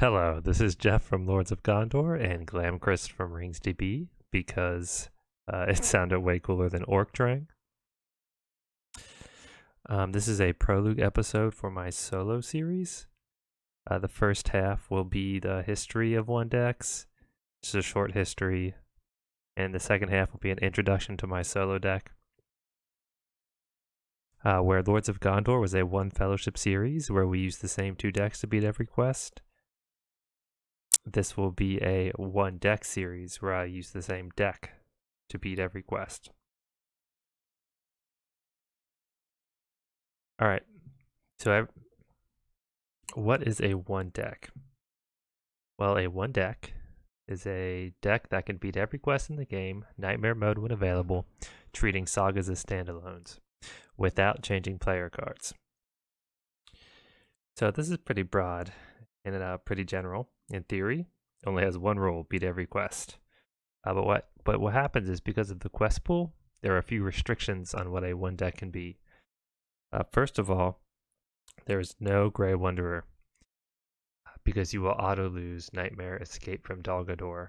Hello, this is Jeff from Lords of Gondor and Glamcrist from RingsDB because it sounded way cooler than Orc Drang. This is a Prologue episode for my solo series. The first half will be the history of one decks, just a short history, and the second half will be an introduction to my solo deck. Where Lords of Gondor was a one fellowship series where we used the same two decks to beat every quest. This will be a one deck series where I use the same deck to beat every quest. Alright, so what is a one deck? Well, a one deck is a deck that can beat every quest in the game, Nightmare mode when available, treating sagas as standalones, without changing player cards. So this is pretty broad and pretty general. In theory, it only has one rule: beat every quest. But what happens is, because of the quest pool, there are a few restrictions on what a one deck can be. First of all, there is no Grey Wanderer, because you will auto lose Nightmare Escape from Dol Guldur.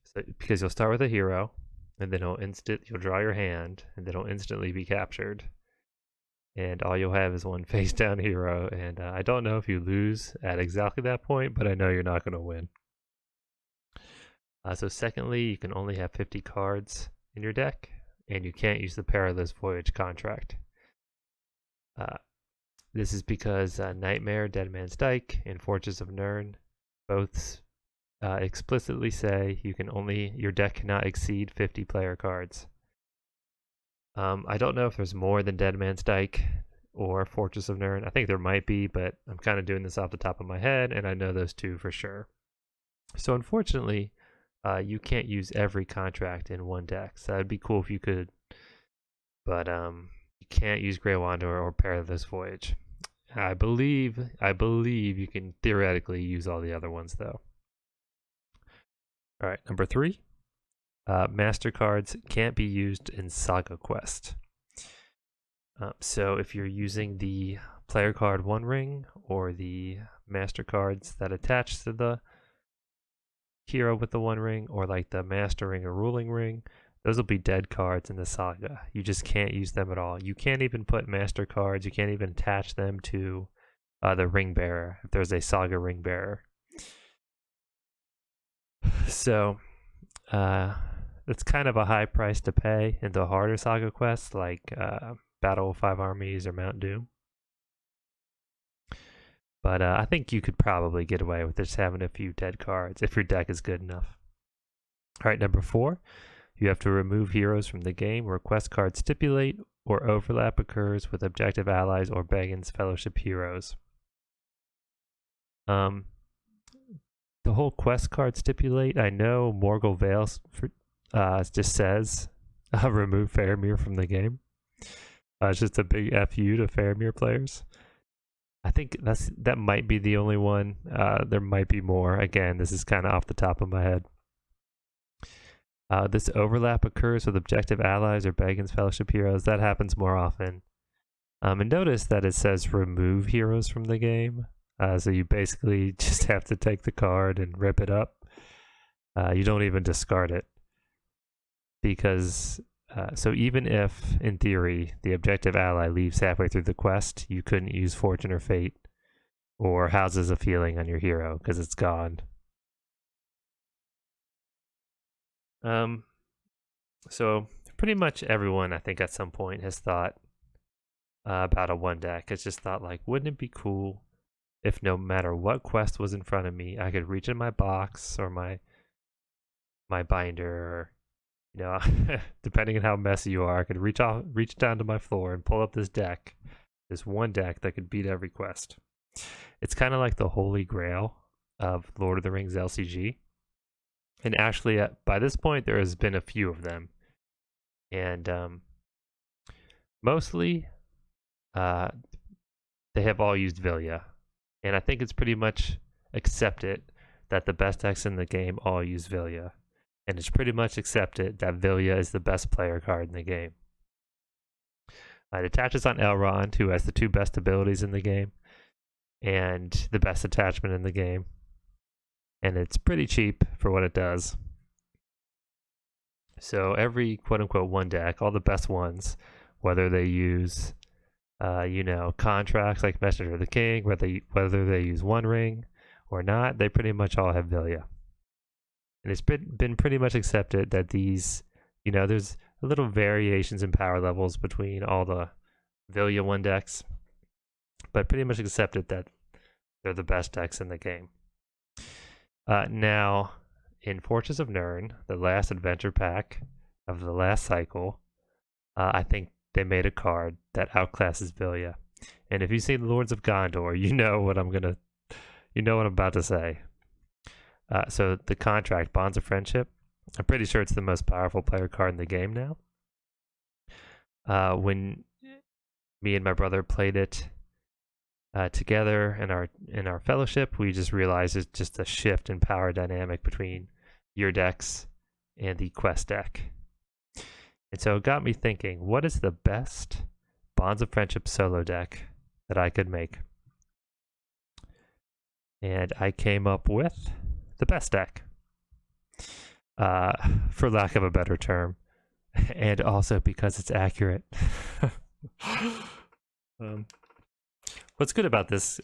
So, because you'll start with a hero, and then you'll draw your hand, and then it'll instantly be captured. And all you'll have is one face down hero, and I don't know if you lose at exactly that point, but I know you're not going to win. So secondly, you can only have 50 cards in your deck, and you can't use the Perilous Voyage contract. This is because Nightmare, Dead Man's Dyke, and Fortress of Nirn both explicitly say your deck cannot exceed 50 player cards. I don't know if there's more than Dead Man's Dyke or Fortress of Nirn. I think there might be, but I'm kind of doing this off the top of my head, and I know those two for sure. So unfortunately, you can't use every contract in one deck. So that'd be cool if you could, but you can't use Grey Wanderer or Perilous Voyage. I believe you can theoretically use all the other ones though. All right, number 3. Master cards can't be used in Saga Quest. So if you're using the player card one ring or the master cards that attach to the hero with the one ring, or like the master ring or ruling ring, those will be dead cards in the saga. You just can't use them at all. You can't even put master cards, you can't even attach them to the ring bearer if there's a saga ring bearer. So it's kind of a high price to pay in the harder saga quests like Battle of 5 Armies or Mount Doom. But I think you could probably get away with just having a few dead cards if your deck is good enough. All right, number 4, you have to remove heroes from the game where quest cards stipulate or overlap occurs with objective allies or Bagan's Fellowship heroes. The whole quest card stipulate, I know Morgul Vale just says remove Faramir from the game. It's just a big FU to Faramir players. I think that might be the only one. There might be more. Again, this is kind of off the top of my head. This overlap occurs with objective allies or Bagan's Fellowship heroes. That happens more often. And notice that it says remove heroes from the game. So you basically just have to take the card and rip it up. You don't even discard it. Because, so even if, in theory, the objective ally leaves halfway through the quest, you couldn't use Fortune or Fate or Houses of Healing on your hero because it's gone. So pretty much everyone, I think, at some point has thought about a one deck. It's just thought, like, wouldn't it be cool if no matter what quest was in front of me, I could reach in my box or my binder, or, you know, depending on how messy you are, I could reach down to my floor and pull up this one deck that could beat every quest. It's kind of like the holy grail of Lord of the Rings LCG. And actually, by this point, there has been a few of them. And mostly, they have all used Vilya. And I think it's pretty much accepted that the best decks in the game all use Vilya. And it's pretty much accepted that Vilya is the best player card in the game. It attaches on Elrond, who has the 2 best abilities in the game, and the best attachment in the game. and it's pretty cheap for what it does. So every quote-unquote one deck, all the best ones, whether they use contracts like Messenger of the King, whether they use One Ring or not, they pretty much all have Vilya. And it's been pretty much accepted that these, there's a little variations in power levels between all the Vilya 1 decks, but pretty much accepted that they're the best decks in the game. Now, in Fortress of Nirn, the last adventure pack of the last cycle, I think they made a card that outclasses Vilya. And if you see Lords of Gondor, you know what I'm about to say. So the contract, Bonds of Friendship, I'm pretty sure it's the most powerful player card in the game now. When me and my brother played it together in our fellowship, we just realized it's just a shift in power dynamic between your decks and the quest deck. And so it got me thinking, what is the best Bonds of Friendship solo deck that I could make? And I came up with the best deck, for lack of a better term, and also because it's accurate. What's good about this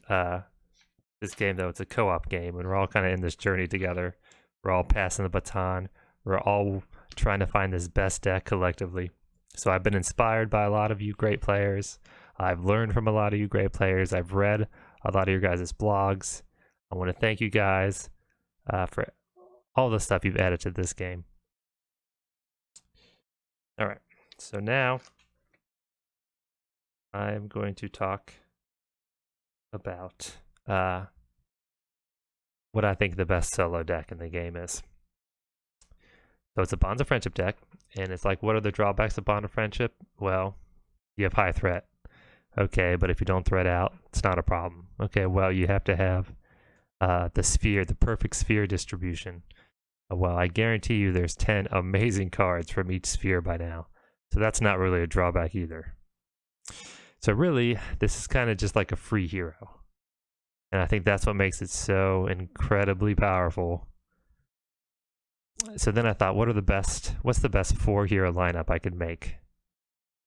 game, though, it's a co-op game, and we're all kind of in this journey together. We're all passing the baton. We're all trying to find this best deck collectively. So I've been inspired by a lot of you great players. I've learned from a lot of you great players. I've read a lot of your guys' blogs. I want to thank you guys for all the stuff you've added to this game. All right, so now I'm going to talk about what I think the best solo deck in the game is. So it's a Bonds of Friendship deck, and it's like, what are the drawbacks of Bond of Friendship? Well, you have high threat. Okay, but if you don't threat out, it's not a problem. Okay, well, you have to have the perfect sphere distribution. Well, I guarantee you there's 10 amazing cards from each sphere by now. So that's not really a drawback either. So really, this is kind of just like a free hero. And I think that's what makes it so incredibly powerful. So then I thought, what's the best 4-hero lineup I could make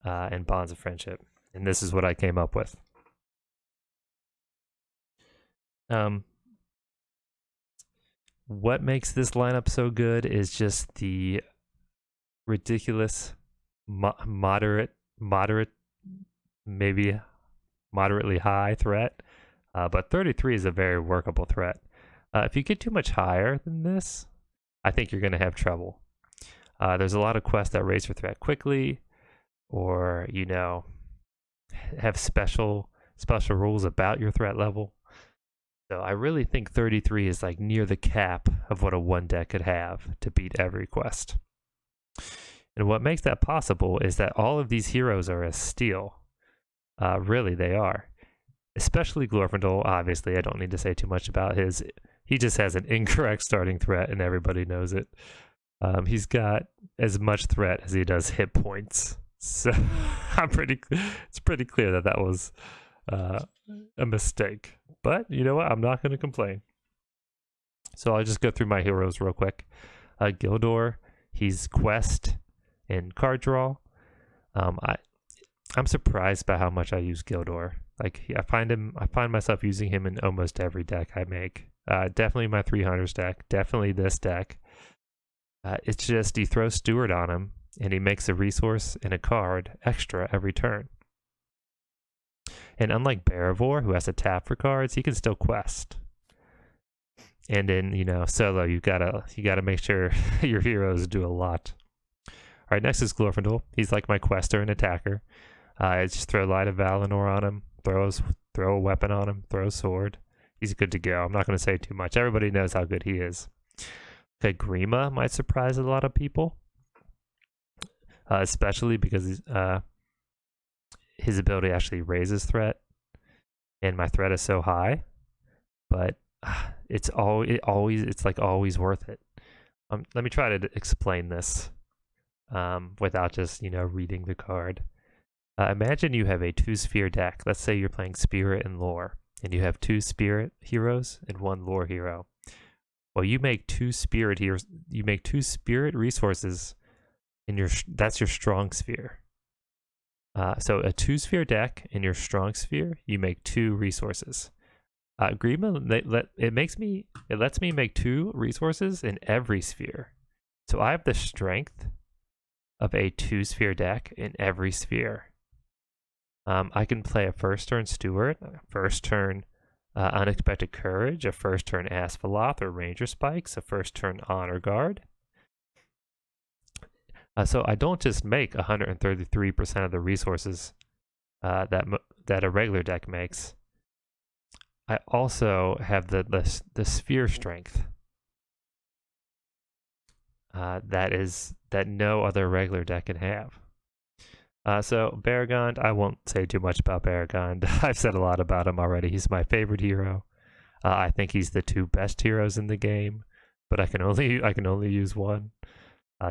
in Bonds of Friendship? And this is what I came up with. What makes this lineup so good is just the ridiculous, moderate, maybe moderately high threat. But 33 is a very workable threat. If you get too much higher than this, I think you're going to have trouble. There's a lot of quests that raise your threat quickly, or have special rules about your threat level. So I really think 33 is like near the cap of what a 1 deck could have to beat every quest. And what makes that possible is that all of these heroes are a steal. Really, they are. Especially Glorfindel, obviously. I don't need to say too much about his. He just has an incorrect starting threat, and everybody knows it. He's got as much threat as he does hit points. So it's pretty clear that was a mistake. But you know what? I'm not going to complain. So I'll just go through my heroes real quick. Gildor, he's quest and card draw. I'm surprised by how much I use Gildor. Like I find myself using him in almost every deck I make. Definitely my 300s deck. Definitely this deck. It's just you throw Steward on him, and he makes a resource and a card extra every turn. And unlike Barivor, who has to tap for cards, he can still quest. And in solo, you gotta make sure your heroes do a lot. All right, next is Glorfindel. He's like my quester and attacker. I just throw Light of Valinor on him, throw a weapon on him, throw a sword. He's good to go. I'm not going to say too much. Everybody knows how good he is. Okay, Grima might surprise a lot of people, especially because his ability actually raises threat, and my threat is so high. But it's always worth it. Let me try to explain this without just reading the card. Imagine you have a 2-sphere deck. Let's say you're playing Spirit and Lore, and you have 2 Spirit heroes and 1 Lore hero. Well, you make 2 spirit here. You make 2 spirit resources in your. That's your strong sphere. So a 2-sphere deck in your strong sphere, you make 2 resources. Grima, it lets me make 2 resources in every sphere. So I have the strength of a 2-sphere deck in every sphere. I can play a first turn Steward, a first turn Unexpected Courage, a first turn Asphalloth or Ranger Spikes, a first turn Honor Guard. So I don't just make 133% of the resources that a regular deck makes. I also have the sphere strength that no other regular deck can have. So Baragond, I won't say too much about Baragond. I've said a lot about him already. He's my favorite hero. I think he's the 2 best heroes in the game, but I can only use one.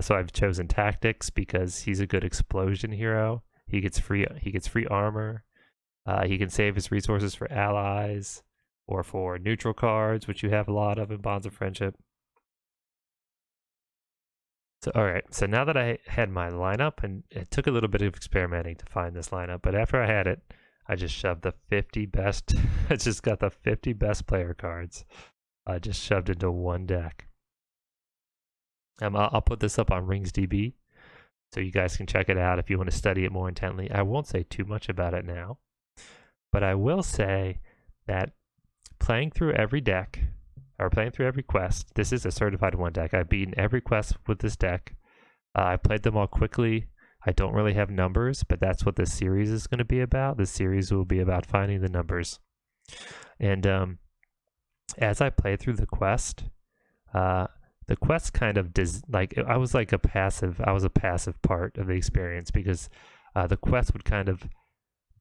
So I've chosen Tactics because he's a good explosion hero. He gets free armor. He can save his resources for allies or for neutral cards, which you have a lot of in Bonds of Friendship. So alright, so now that I had my lineup, and it took a little bit of experimenting to find this lineup, but after I had it, I just shoved the 50 best, I just got the 50 best player cards. I just shoved into one deck. I'll put this up on RingsDB, so you guys can check it out if you want to study it more intently. I won't say too much about it now, but I will say that playing through every deck, or playing through every quest, this is a certified 1 deck. I've beaten every quest with this deck. I played them all quickly. I don't really have numbers, but that's what this series is going to be about. This series will be about finding the numbers. And as I play through the quest kind of I was a passive part of the experience, because the quest would kind of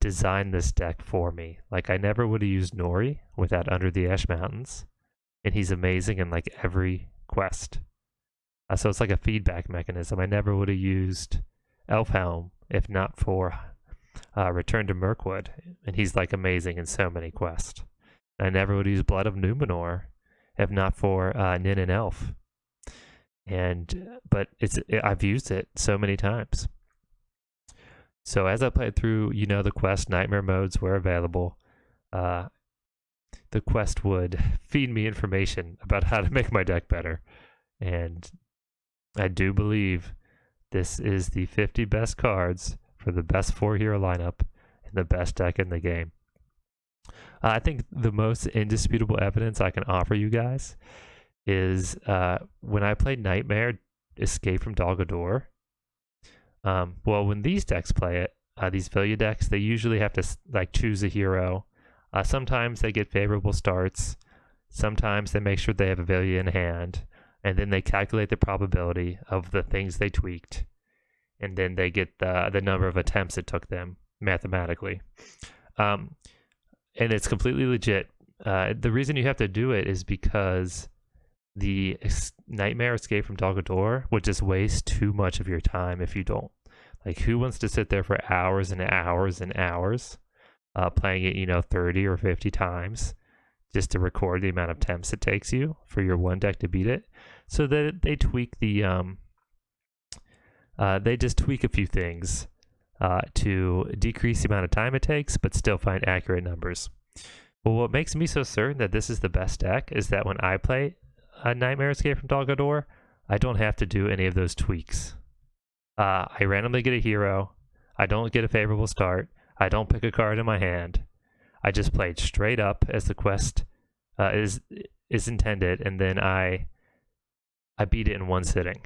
design this deck for me. Like, I never would have used Nori without Under the Ash Mountains, and he's amazing in like every quest. So it's like a feedback mechanism. I never would have used Elfhelm if not for Return to Mirkwood, and he's like amazing in so many quests. I never would use Blood of Numenor if not for Nin and Elf. But I've used it so many times. So as I played through, the quest, nightmare modes were available. The quest would feed me information about how to make my deck better. And I do believe this is the 50 best cards for the best 4 hero lineup and the best deck in the game. I think the most indisputable evidence I can offer you guys is when I played Nightmare Escape from Dol Guldur. Well, when these decks play it, these Vilya decks, they usually have to choose a hero. Sometimes they get favorable starts. Sometimes they make sure they have a Vilya in hand, and then they calculate the probability of the things they tweaked, and then they get the number of attempts it took them mathematically. And it's completely legit. The reason you have to do it is because the Nightmare Escape from Dol Guldur would just waste too much of your time if you don't. Like, who wants to sit there for hours and hours and hours playing it, 30 or 50 times just to record the amount of attempts it takes you for your one deck to beat it? So that they tweak they just tweak a few things to decrease the amount of time it takes, but still find accurate numbers. Well, what makes me so certain that this is the best deck is that when I play a Nightmare Escape from Dol Guldur, I don't have to do any of those tweaks. I randomly get a hero. I don't get a favorable start. I don't pick a card in my hand. I just played straight up as the quest is intended, and then I beat it in one sitting.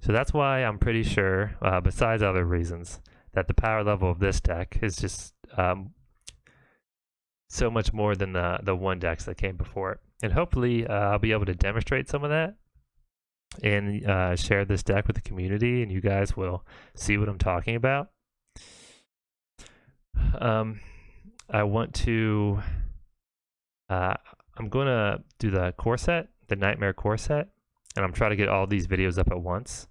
So that's why I'm pretty sure, besides other reasons, that the power level of this deck is just so much more than the one decks that came before it. And hopefully I'll be able to demonstrate some of that and share this deck with the community, and you guys will see what I'm talking about. I want to I'm going to do the core set, the Nightmare core set, and I'm trying to get all these videos up at once.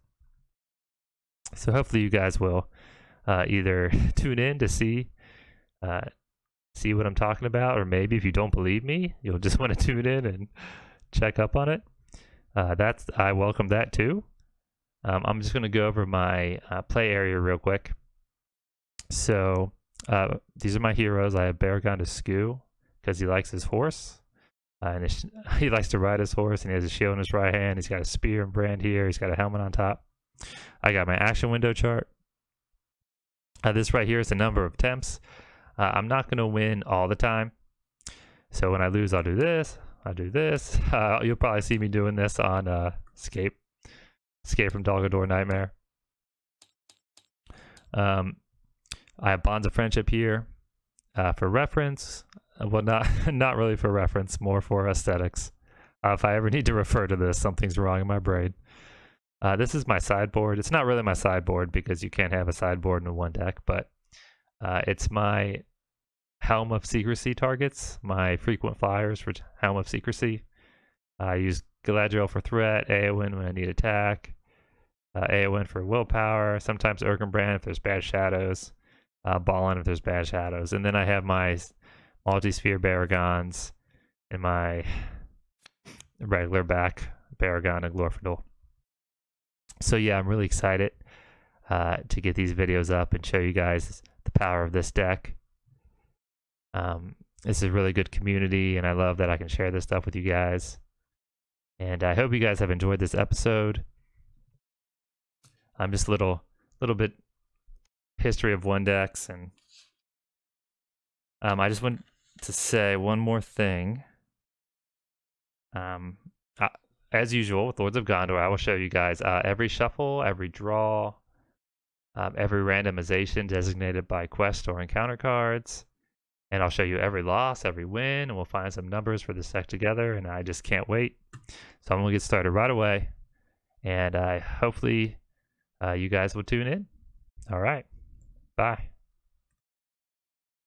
So hopefully you guys will either tune in to see what I'm talking about, or maybe if you don't believe me, you'll just want to tune in and check up on it, I welcome that too. I'm just going to go over my play area real quick. So these are my heroes. I have Baragon to Skew because he likes his horse. And he likes to ride his horse, and he has a shield in his right hand. He's got a spear and brand here. He's got a helmet on top. I got my action window chart. This right here is the number of attempts. I'm not going to win all the time. So when I lose, I'll do this. I'll do this. You'll probably see me doing this on Escape from Gondor Nightmare. I have Bonds of Friendship here for reference. Well, not really for reference, more for aesthetics. If I ever need to refer to this, something's wrong in my brain. This is my sideboard. It's not really my sideboard because you can't have a sideboard in one deck, but it's my Helm of Secrecy targets, my frequent flyers for Helm of Secrecy. I use Galadriel for threat, Eowyn when I need attack, Eowyn for willpower, sometimes Erkenbrand if there's bad shadows, Balin if there's bad shadows, and then I have my Multi-Sphere Baragons and my regular back Baragon and Glorfindel. So yeah, I'm really excited to get these videos up and show you guys the power of this deck. This is a really good community, and I love that I can share this stuff with you guys. And I hope you guys have enjoyed this episode. I'm just a little bit history of one decks, and I just want to say one more thing. As usual with Lords of Gondor, I will show you guys every shuffle, every draw, every randomization designated by quest or encounter cards. And I'll show you every loss, every win, and we'll find some numbers for this deck together, and I just can't wait. So I'm going to get started right away, and hopefully you guys will tune in. All right, bye.